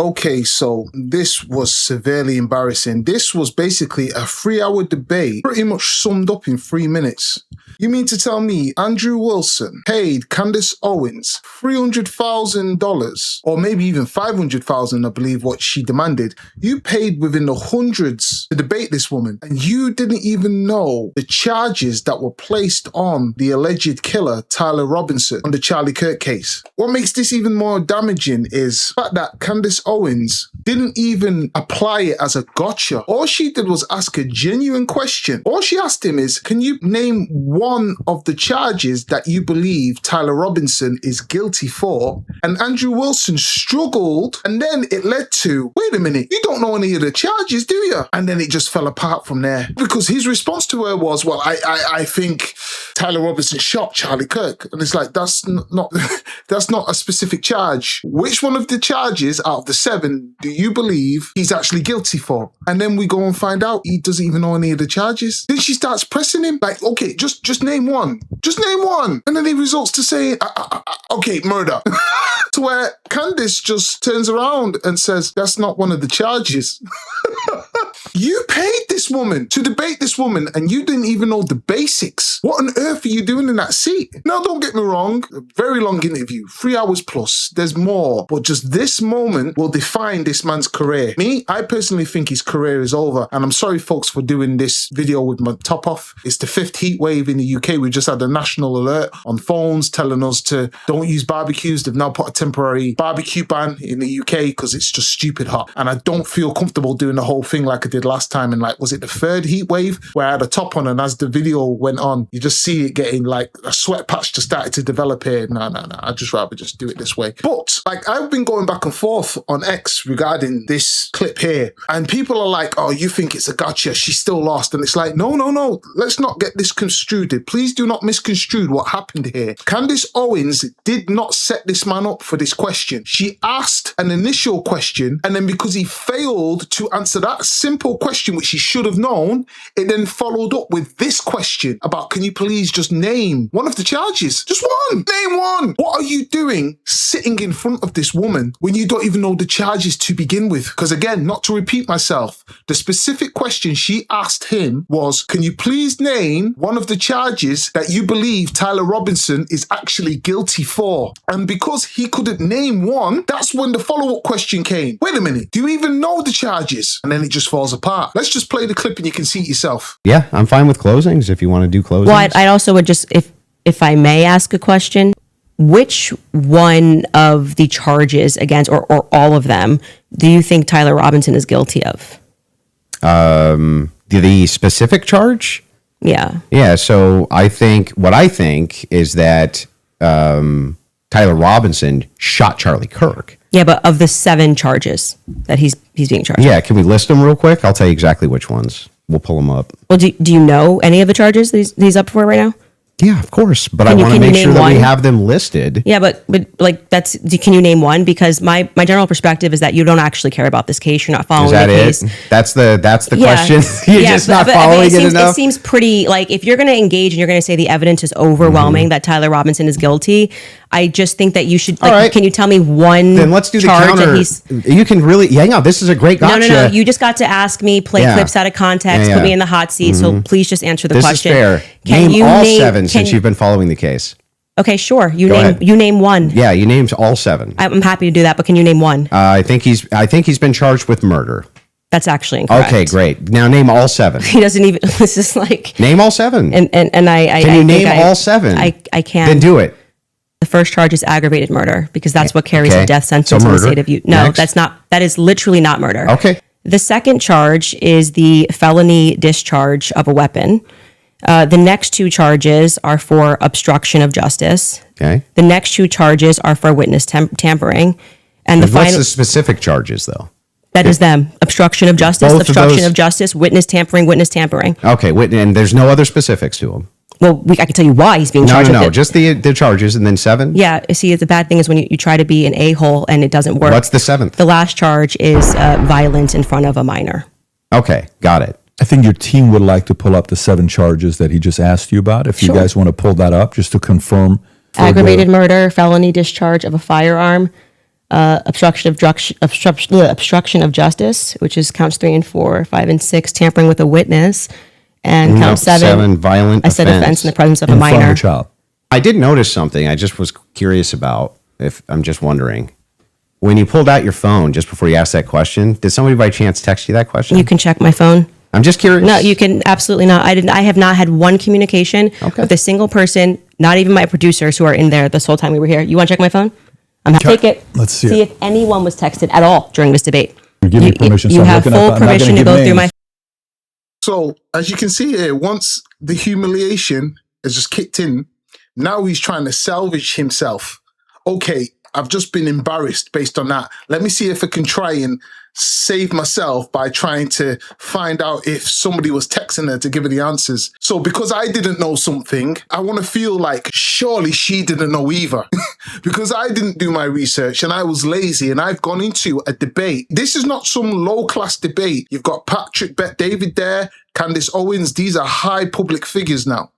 Okay, so this was severely embarrassing. This was basically a 3-hour debate, pretty much summed up in 3 minutes. You mean to tell me Andrew Wilson paid Candace Owens $300,000, or maybe even $500,000, I believe what she demanded. You paid within the hundreds to debate this woman, and you didn't even know the charges that were placed on the alleged killer, Tyler Robinson, on the Charlie Kirk case. What makes this even more damaging is the fact that Candace Owens didn't even apply it as a gotcha. All she did was ask a genuine question. All she asked him is, can you name one of the charges that you believe Tyler Robinson is guilty for? And Andrew Wilson struggled, and then it led to, wait a minute, you don't know any of the charges, do you? And then it just fell apart from there. Because his response to her was, well, I think Tyler Robinson shot Charlie Kirk. And it's like, that's not that's not a specific charge. Which one of the charges out of the 7 do you believe he's actually guilty for? And then we go and find out he doesn't even know any of the charges. Then she starts pressing him like, okay, just name one. Just name one. And then he results to say, okay, murder. To where Candace just turns around and says, that's not one of the charges. You paid this woman to debate this woman and you didn't even know the basics. What on earth are you doing in that seat? Now, don't get me wrong. A very long interview, 3 hours plus. There's more. But just this moment will define this man's career. Me, I personally think his career is over. And I'm sorry, folks, for doing this video with my top off. It's the 5th heat wave in the UK. We just had a national alert on phones telling us to don't use barbecues. They've now put a temporary barbecue ban in the UK because it's just stupid hot. And I don't feel comfortable doing the whole thing like I did last time. And like, was it the 3rd heat wave where I had a top on, and as the video went on, you just see it getting like a sweat patch just started to develop here. No. I'd just rather just do it this way. But like, I've been going back and forth on X regarding this clip here, and people are like, oh, you think it's a gotcha, she's still lost. And it's like, no. Let's not get this construed. Please do not misconstrue what happened here. Candace Owens did not set this man up for this question. She asked an initial question, and then because he failed to answer that simple question, which he should have known, it then followed up with this question about, can you please just name one of the charges? Just one. Name one. What are you doing sitting in front of this woman when you don't even know the charges to begin with? Because again, not to repeat myself, the specific question she asked him was, can you please name one of the charges that you believe Tyler Robinson is actually guilty for? And because he couldn't name one, that's when the follow-up question came. Wait a minute, do you even know the charges? And then it just falls apart. Let's just play the clip and you can see it yourself. Yeah, I'm fine with closings if you want to do closings. Well, I also would just, if I may ask a question, which one of the charges against, or all of them, do you think Tyler Robinson is guilty of? The specific charge? Yeah. Yeah, so I think is that Tyler Robinson shot Charlie Kirk. Yeah, but of the 7 charges that he's being charged. Yeah, can we list them real quick? I'll tell you exactly which ones. We'll pull them up. Well, do you know any of the charges that he's up for right now? Yeah, of course. But I want to make sure that we have them listed. Yeah, but like can you name one? Because my general perspective is that you don't actually care about this case. You're not following the case. That's the question. You're just not following it enough. It seems pretty, like, if you're going to engage and you're going to say the evidence is overwhelming that Tyler Robinson is guilty, I just think that you should, like, right. Can you tell me one Then let's do the counter. You can really, this is a great gotcha. No. You just got to ask me, play clips out of context, put me in the hot seat. So please just answer the question. This is fair. Name all 7 since you've been following the case. Okay, sure. You name one. Yeah, you named all 7. I'm happy to do that, but can you name one? I think he's been charged with murder. That's actually incorrect. Okay, great. Now name all 7. He doesn't even. This is like name all 7. And I can you name all 7? I can. Then do it. The first charge is aggravated murder because that's what carries a death sentence in the state of Utah. No, next. That's not. That is literally not murder. Okay. The second charge is the felony discharge of a weapon. The next 2 charges are for obstruction of justice. Okay. The next 2 charges are for witness tampering, and what's the specific charges though? That is them. Obstruction of justice, witness tampering. Okay, and there's no other specifics to them. Well, I can tell you why he's being charged. No, just the charges and then 7? Yeah, see, the bad thing is when you try to be an a-hole and it doesn't work. What's the 7th? The last charge is violence in front of a minor. Okay, got it. I think your team would like to pull up the 7 charges that he just asked you about. If you guys want to pull that up just to confirm. Aggravated murder, felony discharge of a firearm, obstruction of justice, which is counts 3 and 4, 5 and 6, tampering with a witness, and count 7, violent I said offense in the presence of a In front of minor. a child. I did notice something. I just was curious about. If I'm just wondering, when you pulled out your phone just before you asked that question, did somebody by chance text you that question? You can check my phone. I'm just curious. No, you can absolutely not. I have not had one communication with a single person, not even my producers who are in there this whole time we were here. You want to check my phone? I'm happy to take it. Let's see it. if anyone was texted at all during this debate. Give me permission. You so I'm have looking up- full I'm not gonna permission to give go through my. names. So, as you can see here, once the humiliation has just kicked in, now he's trying to salvage himself. Okay, I've just been embarrassed based on that. Let me see if I can try and save myself by trying to find out if somebody was texting her to give her the answers. So because I didn't know something, I want to feel like surely she didn't know either. Because I didn't do my research and I was lazy and I've gone into a debate. This is not some low-class debate. You've got Patrick Bet-David there, Candace Owens. These are high public figures now.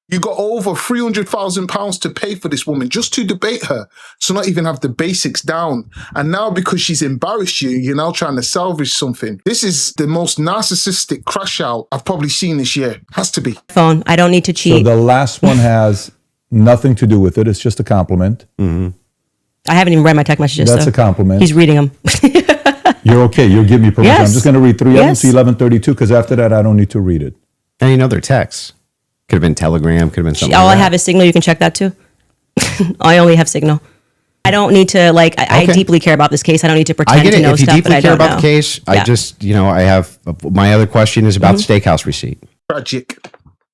You got over £300,000 to pay for this woman just to debate her, to not even have the basics down. And now because she's embarrassed you, you're now trying to salvage something. This is the most narcissistic crash out I've probably seen this year. Has to be. Phone. I don't need to So cheat. the last one has nothing to do with it. It's just a compliment. I haven't even read my text messages. That's so a compliment. He's reading them. You're okay. You'll give me permission. Yes. I'm just going to read 3 of them Yes. to 1132 because after that, I don't need to read it. And you know their texts. Could have been Telegram. Could have been something. All like I that. have is Signal. You can check that too. I only have Signal. I don't need to I Okay. deeply care about this case. I don't need to I pretend get to it. know If you stuff that deeply I care don't about know. the case, I Yeah. just, I have my other question is about the steakhouse receipt. Tragic.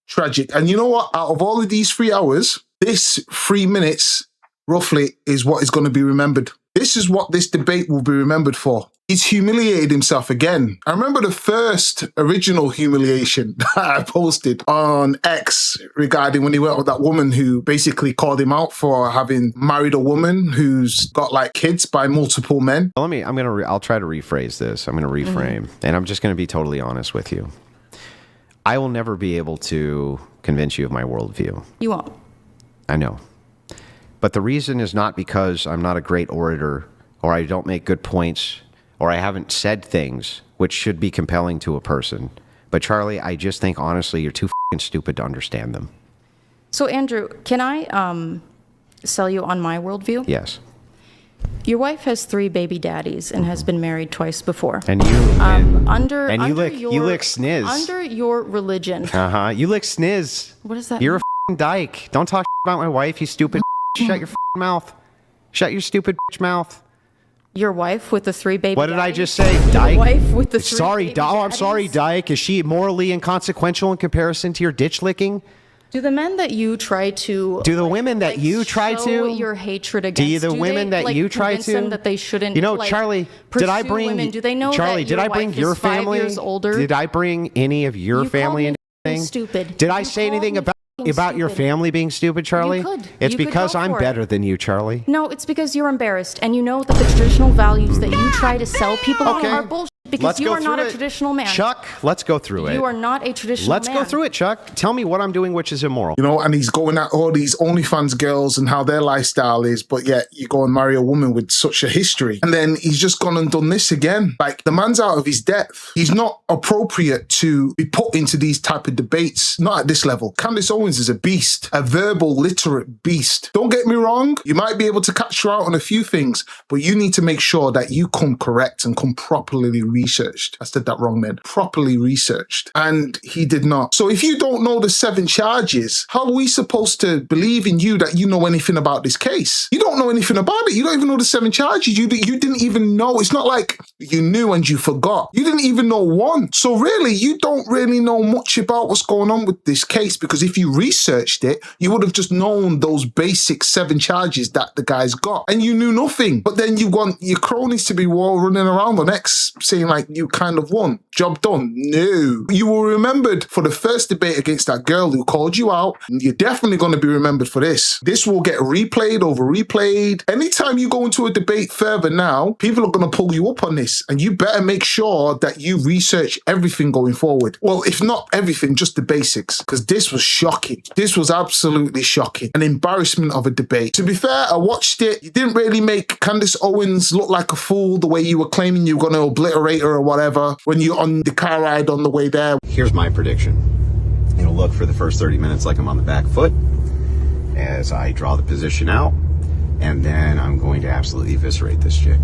Tragic. And you know what? Out of all of these 3 hours, this 3 minutes roughly is what is going to be remembered. This is what this debate will be remembered for. He's humiliated himself again. I remember the first original humiliation that I posted on X regarding when he went with that woman who basically called him out for having married a woman who's got like kids by multiple men. I'll try to rephrase this. I'm going to reframe, and I'm just going to be totally honest with you. I will never be able to convince you of my worldview. You won't. I know. But the reason is not because I'm not a great orator or I don't make good points or I haven't said things which should be compelling to a person. But Charlie, I just think honestly you're too f***ing stupid to understand them. So Andrew, can I sell you on my worldview? Yes. Your wife has 3 baby daddies and has been married twice before. And you Under and you under lick your, you lick sniz. Under your religion. You lick sniz. What does that You're mean? a f***ing dyke. Don't talk about my wife, you stupid. Shut your f***ing mouth. Shut your stupid mouth. Your wife with the 3 baby What did I daddies? just say, Your dyke? wife with the 3 Sorry, baby I'm sorry, daddies? dyke. Is she morally inconsequential in comparison to your ditch licking? Do the men that you try to Do the women that you try show to your hatred against? Do you the they, women that like, you try convince to them that they shouldn't? You know, like, Charlie, did I pursue bring women? Do they know Charlie, that did your I bring wife your is 5 family? years older? Did I bring any of your You family called into me anything? stupid. Did I You say called anything me about stupid. your family being stupid, Charlie? could. It's You could because go I'm for it. better than you, Charlie. No, it's because you're embarrassed, and you know that the traditional values that you try to sell people Okay. on are bullshit. Because Let's you go are not through a it. traditional man. Chuck, let's go through it. You are not a traditional Let's man. go through it, Chuck. Tell me what I'm doing which is immoral. You know, and he's going at all these OnlyFans girls and how their lifestyle is, but yet you go and marry a woman with such a history. And then he's just gone and done this again. Like, the man's out of his depth. He's not appropriate to be put into these type of debates, not at this level. Candace Owens is a beast, a verbal, literate beast. Don't get me wrong, you might be able to catch her out on a few things, but you need to make sure that you come correct and come properly researched. I said that wrong then. Properly researched. And he did not. So if you don't know the 7 charges, how are we supposed to believe in you that you know anything about this case? You don't know anything about it. You don't even know the 7 charges. You didn't even know. It's not like you knew and you forgot. You didn't even know one. So really, you don't really know much about what's going on with this case, because if you researched it, you would have just known those basic 7 charges that the guy's got. And you knew nothing. But then you want your cronies to be running around on X saying like you kind of won. Job done. No. You were remembered for the first debate against that girl who called you out. And you're definitely going to be remembered for this. This will get replayed over replayed. Anytime you go into a debate further now, people are going to pull you up on this. this, and you better make sure that you research everything going forward. Well, if not everything, just the basics, because this was shocking. This was absolutely shocking. An embarrassment of a debate. To be fair, I watched it. You didn't really make Candace Owens look like a fool the way you were claiming you were going to obliterate her or whatever when you're on the car ride on the way there. Here's my prediction. It'll look for the first 30 minutes like I'm on the back foot as I draw the position out, and then I'm going to absolutely eviscerate this chick.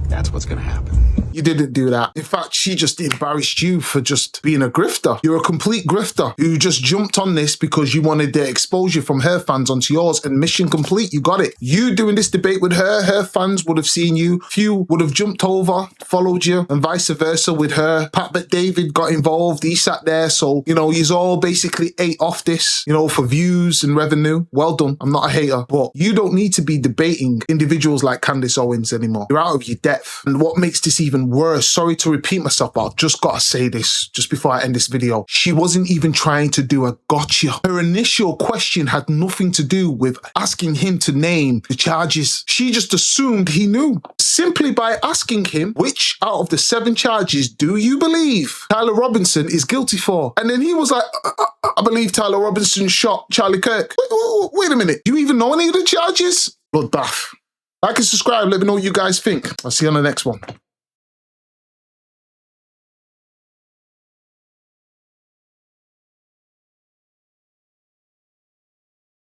That's what's going to happen. You didn't do that. In fact, she just embarrassed you for just being a grifter. You're a complete grifter who just jumped on this because you wanted the exposure from her fans onto yours, and mission complete. You got it. You doing this debate with her fans would have seen you. Few would have jumped over, followed you, and vice versa with her. Pat David got involved. He sat there. So, you know, he's all basically ate off this, you know, for views and revenue. Well done. I'm not a hater, but you don't need to be debating individuals like Candace Owens anymore. You're out of your depth. And what makes this even worse, sorry to repeat myself, but I've just got to say this just before I end this video. She wasn't even trying to do a gotcha. Her initial question had nothing to do with asking him to name the charges. She just assumed he knew. Simply by asking him, which out of the 7 charges do you believe Tyler Robinson is guilty for? And then he was like, I believe Tyler Robinson shot Charlie Kirk. Wait a minute. Do you even know any of the charges? Bloodbath. Like and subscribe. Let me know what you guys think. I'll see you on the next one.